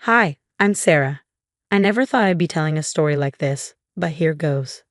Hi, I'm Sarah. I never thought I'd be telling a story like this, but here goes.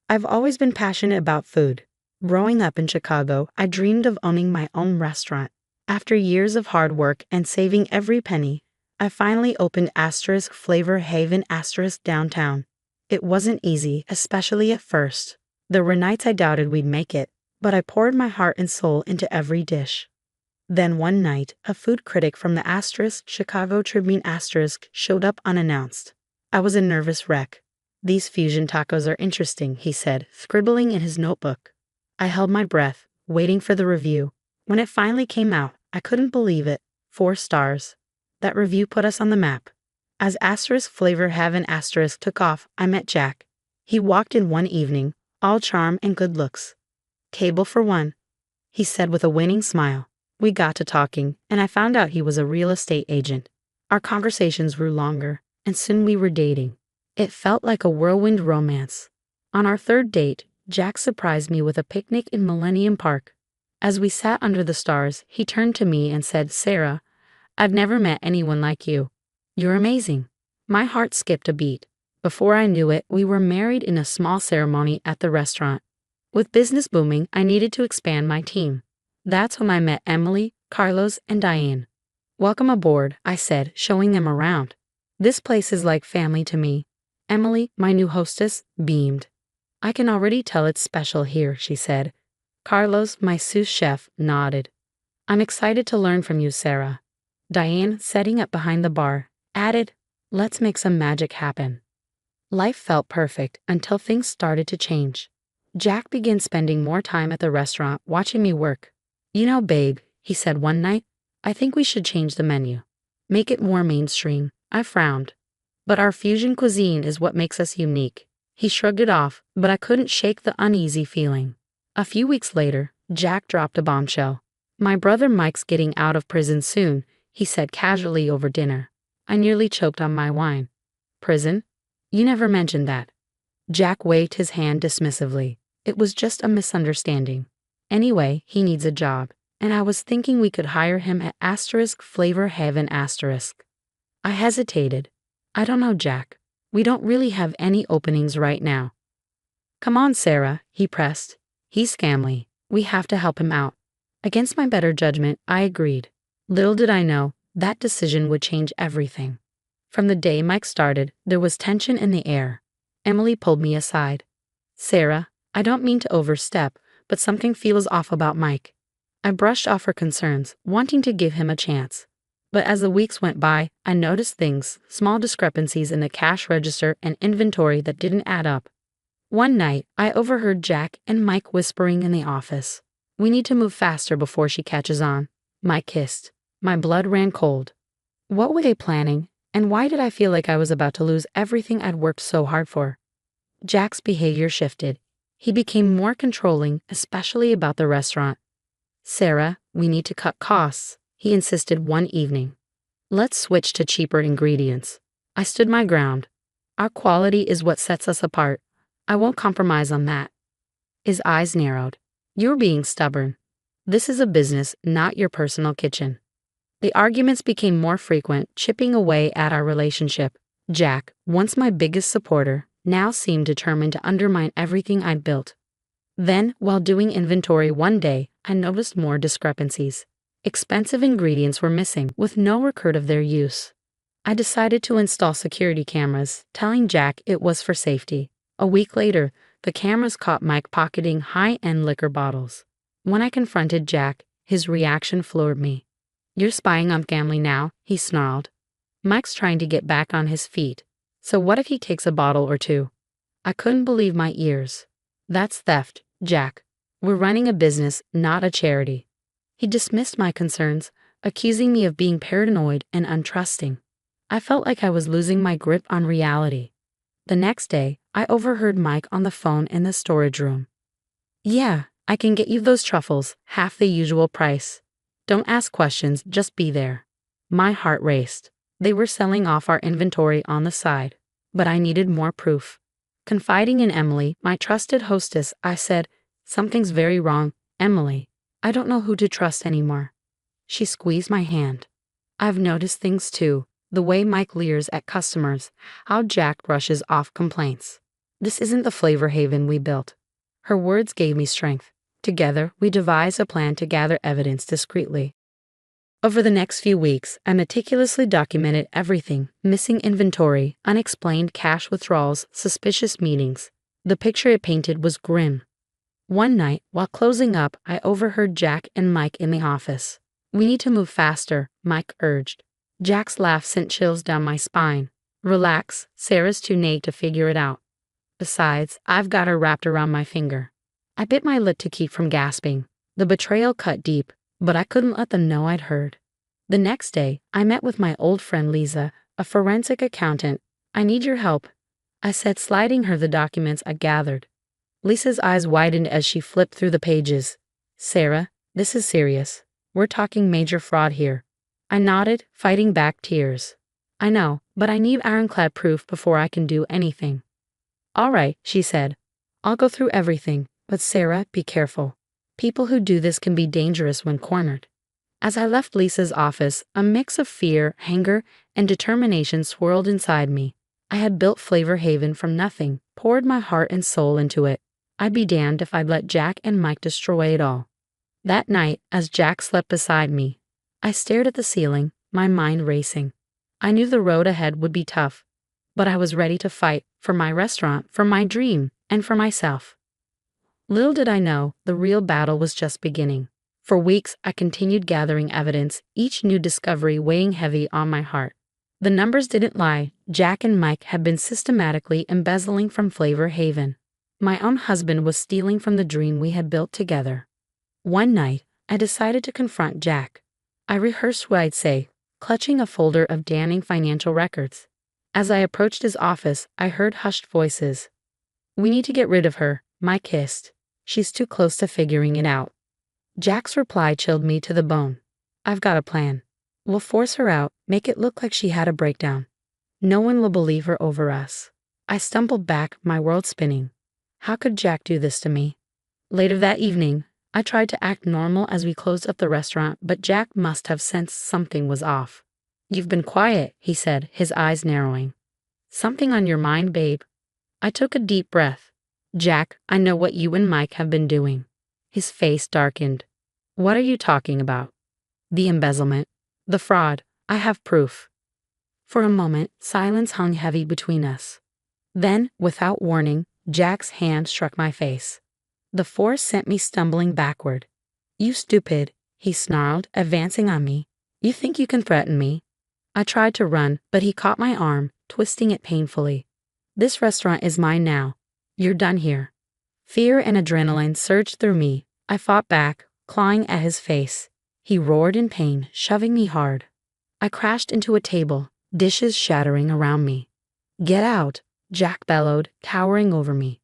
I've always been passionate about food. Growing up in Chicago, I dreamed of owning my own restaurant. After years of hard work and saving every penny, I finally opened Flavor Haven downtown. It wasn't easy, especially at first. There were nights I doubted we'd make it, but I poured my heart and soul into every dish. Then one night, a food critic from the Chicago Tribune showed up unannounced. I was a nervous wreck. "These fusion tacos are interesting," he said, scribbling in his notebook. I held my breath, waiting for the review. When it finally came out, I couldn't believe it. 4 stars. That review put us on the map. As Flavor Heaven took off, I met Jack. He walked in one evening, all charm and good looks. "Cable for one," he said with a winning smile. We got to talking, and I found out he was a real estate agent. Our conversations grew longer, and soon we were dating. It felt like a whirlwind romance. On our 3rd date, Jack surprised me with a picnic in Millennium Park. As we sat under the stars, he turned to me and said, "Sarah, I've never met anyone like you. You're amazing." My heart skipped a beat. Before I knew it, we were married in a small ceremony at the restaurant. With business booming, I needed to expand my team. That's when I met Emily, Carlos, and Diane. "Welcome aboard," I said, showing them around. "This place is like family to me." Emily, my new hostess, beamed. "I can already tell it's special here," she said. Carlos, my sous chef, nodded. "I'm excited to learn from you, Sarah." Diane, setting up behind the bar, added, "Let's make some magic happen." Life felt perfect until things started to change. Jack began spending more time at the restaurant watching me work. "You know, babe," he said one night, "I think we should change the menu. Make it more mainstream." I frowned. "But our fusion cuisine is what makes us unique." He shrugged it off, but I couldn't shake the uneasy feeling. A few weeks later, Jack dropped a bombshell. "My brother Mike's getting out of prison soon," he said casually over dinner. I nearly choked on my wine. "Prison? You never mentioned that." Jack waved his hand dismissively. "It was just a misunderstanding. Anyway, he needs a job, and I was thinking we could hire him at Flavor Haven I hesitated. "I don't know, Jack. We don't really have any openings right now." "Come on, Sarah," he pressed. "He's family. We have to help him out." Against my better judgment, I agreed. Little did I know, that decision would change everything. From the day Mike started, there was tension in the air. Emily pulled me aside. "Sarah, I don't mean to overstep, but something feels off about Mike." I brushed off her concerns, wanting to give him a chance. But as the weeks went by, I noticed things, small discrepancies in the cash register and inventory that didn't add up. One night, I overheard Jack and Mike whispering in the office. "We need to move faster before she catches on." Mike hissed. My blood ran cold. What were they planning, and why did I feel like I was about to lose everything I'd worked so hard for? Jack's behavior shifted. He became more controlling, especially about the restaurant. "Sarah, we need to cut costs," he insisted one evening. "Let's switch to cheaper ingredients." I stood my ground. "Our quality is what sets us apart. I won't compromise on that." His eyes narrowed. "You're being stubborn. This is a business, not your personal kitchen." The arguments became more frequent, chipping away at our relationship. Jack, once my biggest supporter, now seemed determined to undermine everything I'd built. Then, while doing inventory one day, I noticed more discrepancies. Expensive ingredients were missing, with no record of their use. I decided to install security cameras, telling Jack it was for safety. A week later, the cameras caught Mike pocketing high-end liquor bottles. When I confronted Jack, his reaction floored me. "You're spying on family now," he snarled. "Mike's trying to get back on his feet. So what if he takes a bottle or two?" I couldn't believe my ears. "That's theft, Jack. We're running a business, not a charity." He dismissed my concerns, accusing me of being paranoid and untrusting. I felt like I was losing my grip on reality. The next day, I overheard Mike on the phone in the storage room. "Yeah, I can get you those truffles, half the usual price. Don't ask questions, just be there." My heart raced. They were selling off our inventory on the side, but I needed more proof. Confiding in Emily, my trusted hostess, I said, "Something's very wrong, Emily. I don't know who to trust anymore." She squeezed my hand. "I've noticed things too. the way Mike leers at customers, how Jack brushes off complaints. This isn't the flavor haven we built. Her words gave me strength. Together, we devised a plan to gather evidence discreetly. Over the next few weeks, I meticulously documented everything: missing inventory, unexplained cash withdrawals, suspicious meetings. The picture it painted was grim. One night, while closing up, I overheard Jack and Mike in the office. "We need to move faster," Mike urged. Jack's laugh sent chills down my spine. "Relax, Sarah's too naive to figure it out. Besides, I've got her wrapped around my finger." I bit my lip to keep from gasping. The betrayal cut deep, but I couldn't let them know I'd heard. The next day, I met with my old friend Lisa, a forensic accountant. "I need your help," I said, sliding her the documents I gathered. Lisa's eyes widened as she flipped through the pages. "Sarah, this is serious. We're talking major fraud here." I nodded, fighting back tears. "I know, but I need ironclad proof before I can do anything." "All right," she said. "I'll go through everything, but Sarah, be careful. People who do this can be dangerous when cornered." As I left Lisa's office, a mix of fear, anger, and determination swirled inside me. I had built Flavor Haven from nothing, poured my heart and soul into it. I'd be damned if I'd let Jack and Mike destroy it all. That night, as Jack slept beside me, I stared at the ceiling, my mind racing. I knew the road ahead would be tough, but I was ready to fight for my restaurant, for my dream, and for myself. Little did I know, the real battle was just beginning. For weeks, I continued gathering evidence, each new discovery weighing heavy on my heart. The numbers didn't lie. Jack and Mike had been systematically embezzling from Flavor Haven. My own husband was stealing from the dream we had built together. One night, I decided to confront Jack. I rehearsed what I'd say, clutching a folder of damning financial records. As I approached his office, I heard hushed voices. "We need to get rid of her," Mike hissed. "She's too close to figuring it out." Jack's reply chilled me to the bone. "I've got a plan. We'll force her out, make it look like she had a breakdown. No one will believe her over us." I stumbled back, my world spinning. How could Jack do this to me? Later that evening, I tried to act normal as we closed up the restaurant, but Jack must have sensed something was off. "You've been quiet," he said, his eyes narrowing. "Something on your mind, babe?" I took a deep breath. "Jack, I know what you and Mike have been doing." His face darkened. "What are you talking about?" "The embezzlement. The fraud. I have proof." For a moment, silence hung heavy between us. Then, without warning, Jack's hand struck my face. The force sent me stumbling backward. "You stupid," he snarled, advancing on me. "You think you can threaten me?" I tried to run, but he caught my arm, twisting it painfully. "This restaurant is mine now. You're done here." Fear and adrenaline surged through me. I fought back, clawing at his face. He roared in pain, shoving me hard. I crashed into a table, dishes shattering around me. "Get out," Jack bellowed, towering over me.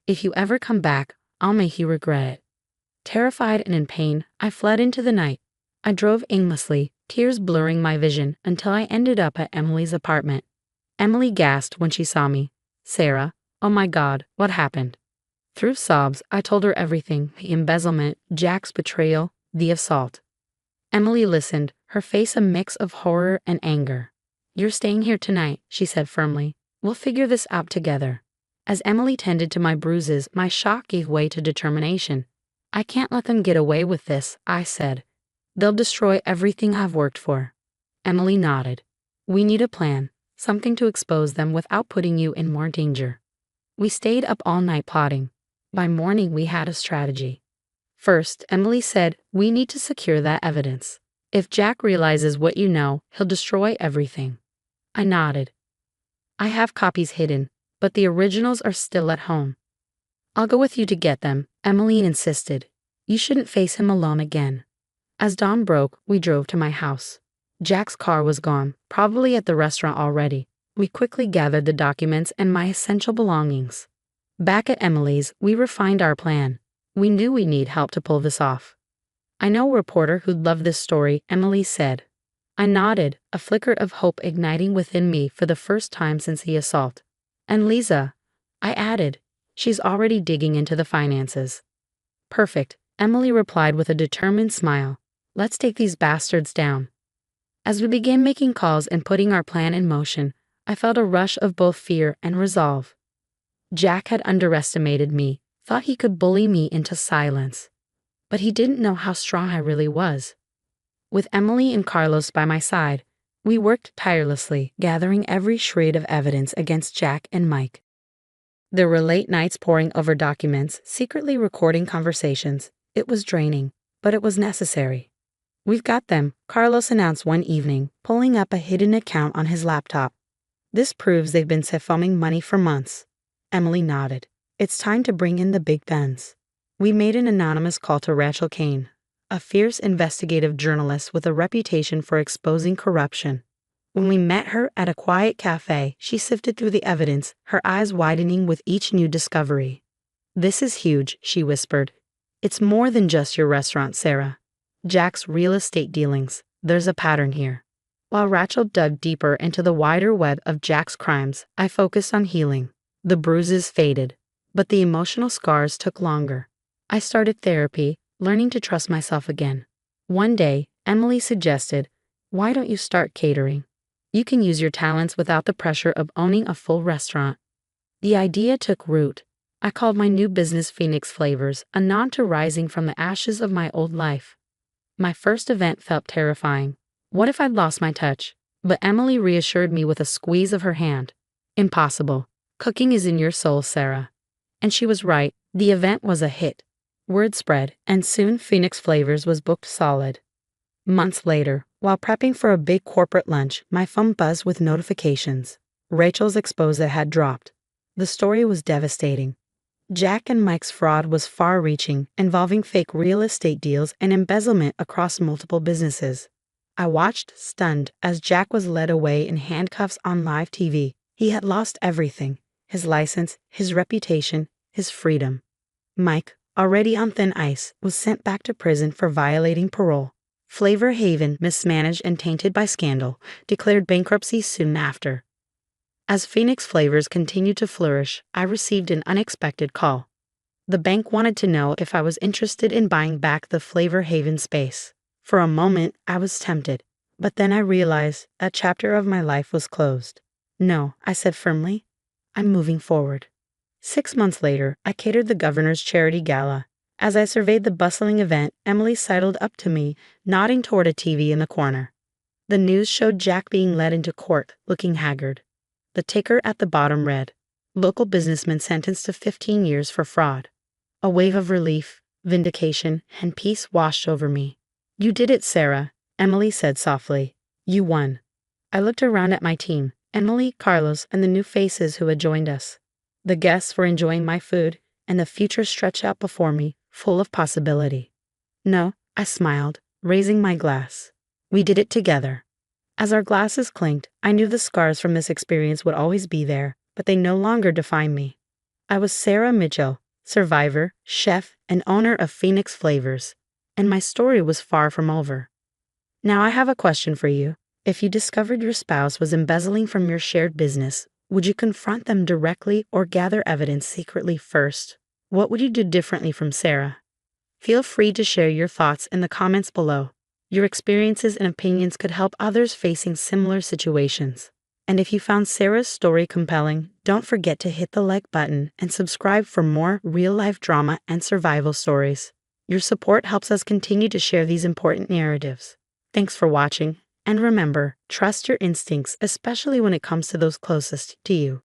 "If you ever come back, I'll make you regret it." Terrified and in pain, I fled into the night. I drove aimlessly, tears blurring my vision, until I ended up at Emily's apartment. Emily gasped when she saw me. "Sarah, oh my God, what happened?" Through sobs, I told her everything: the embezzlement, Jack's betrayal, the assault. Emily listened, her face a mix of horror and anger. "You're staying here tonight," she said firmly. "We'll figure this out together." As Emily tended to my bruises, my shock gave way to determination. "I can't let them get away with this," I said. "They'll destroy everything I've worked for." Emily nodded. "We need a plan, something to expose them without putting you in more danger." We stayed up all night plotting. By morning, we had a strategy. First, Emily said, "We need to secure that evidence. If Jack realizes what you know, he'll destroy everything." I nodded. "I have copies hidden, but the originals are still at home." "I'll go with you to get them," Emily insisted. "You shouldn't face him alone again." As dawn broke, we drove to my house. Jack's car was gone, probably at the restaurant already. We quickly gathered the documents and my essential belongings. Back at Emily's, we refined our plan. We knew we need help to pull this off. "I know a reporter who'd love this story," Emily said. I nodded, a flicker of hope igniting within me for the first time since the assault. "And Lisa," I added. "She's already digging into the finances." "Perfect," Emily replied with a determined smile. "Let's take these bastards down." As we began making calls and putting our plan in motion, I felt a rush of both fear and resolve. Jack had underestimated me, thought he could bully me into silence. But he didn't know how strong I really was. With Emily and Carlos by my side, we worked tirelessly, gathering every shred of evidence against Jack and Mike. There were late nights poring over documents, secretly recording conversations. It was draining, but it was necessary. "We've got them," Carlos announced one evening, pulling up a hidden account on his laptop. "This proves they've been siphonning money for months." Emily nodded. "It's time to bring in the big guns." We made an anonymous call to Rachel Kane, a fierce investigative journalist with a reputation for exposing corruption. When we met her at a quiet cafe, she sifted through the evidence, her eyes widening with each new discovery. "This is huge," she whispered. "It's more than just your restaurant, Sarah. Jack's real estate dealings. There's a pattern here." While Rachel dug deeper into the wider web of Jack's crimes, I focused on healing. The bruises faded, but the emotional scars took longer. I started therapy, learning to trust myself again. One day, Emily suggested, "Why don't you start catering? You can use your talents without the pressure of owning a full restaurant." The idea took root. I called my new business Phoenix Flavors, a nod to rising from the ashes of my old life. My first event felt terrifying. What if I'd lost my touch? But Emily reassured me with a squeeze of her hand. "Impossible. Cooking is in your soul, Sarah." And she was right. The event was a hit. Word spread, and soon Phoenix Flavors was booked solid. Months later, while prepping for a big corporate lunch, my phone buzzed with notifications. Rachel's expose had dropped. The story was devastating. Jack and Mike's fraud was far-reaching, involving fake real estate deals and embezzlement across multiple businesses. I watched, stunned, as Jack was led away in handcuffs on live TV. He had lost everything: his license, his reputation, his freedom. Mike, already on thin ice, was sent back to prison for violating parole. Flavor Haven, mismanaged and tainted by scandal, declared bankruptcy soon after. As Phoenix Flavors continued to flourish, I received an unexpected call. The bank wanted to know if I was interested in buying back the Flavor Haven space. For a moment, I was tempted, but then I realized a chapter of my life was closed. "No," I said firmly. "I'm moving forward." 6 months later, I catered the governor's charity gala. As I surveyed the bustling event, Emily sidled up to me, nodding toward a TV in the corner. The news showed Jack being led into court, looking haggard. The ticker at the bottom read, "Local businessman sentenced to 15 years for fraud." A wave of relief, vindication, and peace washed over me. "You did it, Sarah," Emily said softly. "You won." I looked around at my team, Emily, Carlos, and the new faces who had joined us. The guests were enjoying my food, and the future stretched out before me, full of possibility. "No," I smiled, raising my glass. "We did it together." As our glasses clinked, I knew the scars from this experience would always be there, but they no longer defined me. I was Sarah Mitchell, survivor, chef, and owner of Phoenix Flavors, and my story was far from over. Now I have a question for you. If you discovered your spouse was embezzling from your shared business, would you confront them directly or gather evidence secretly first? What would you do differently from Sarah? Feel free to share your thoughts in the comments below. Your experiences and opinions could help others facing similar situations. And if you found Sarah's story compelling, don't forget to hit the like button and subscribe for more real-life drama and survival stories. Your support helps us continue to share these important narratives. Thanks for watching, and remember, trust your instincts, especially when it comes to those closest to you.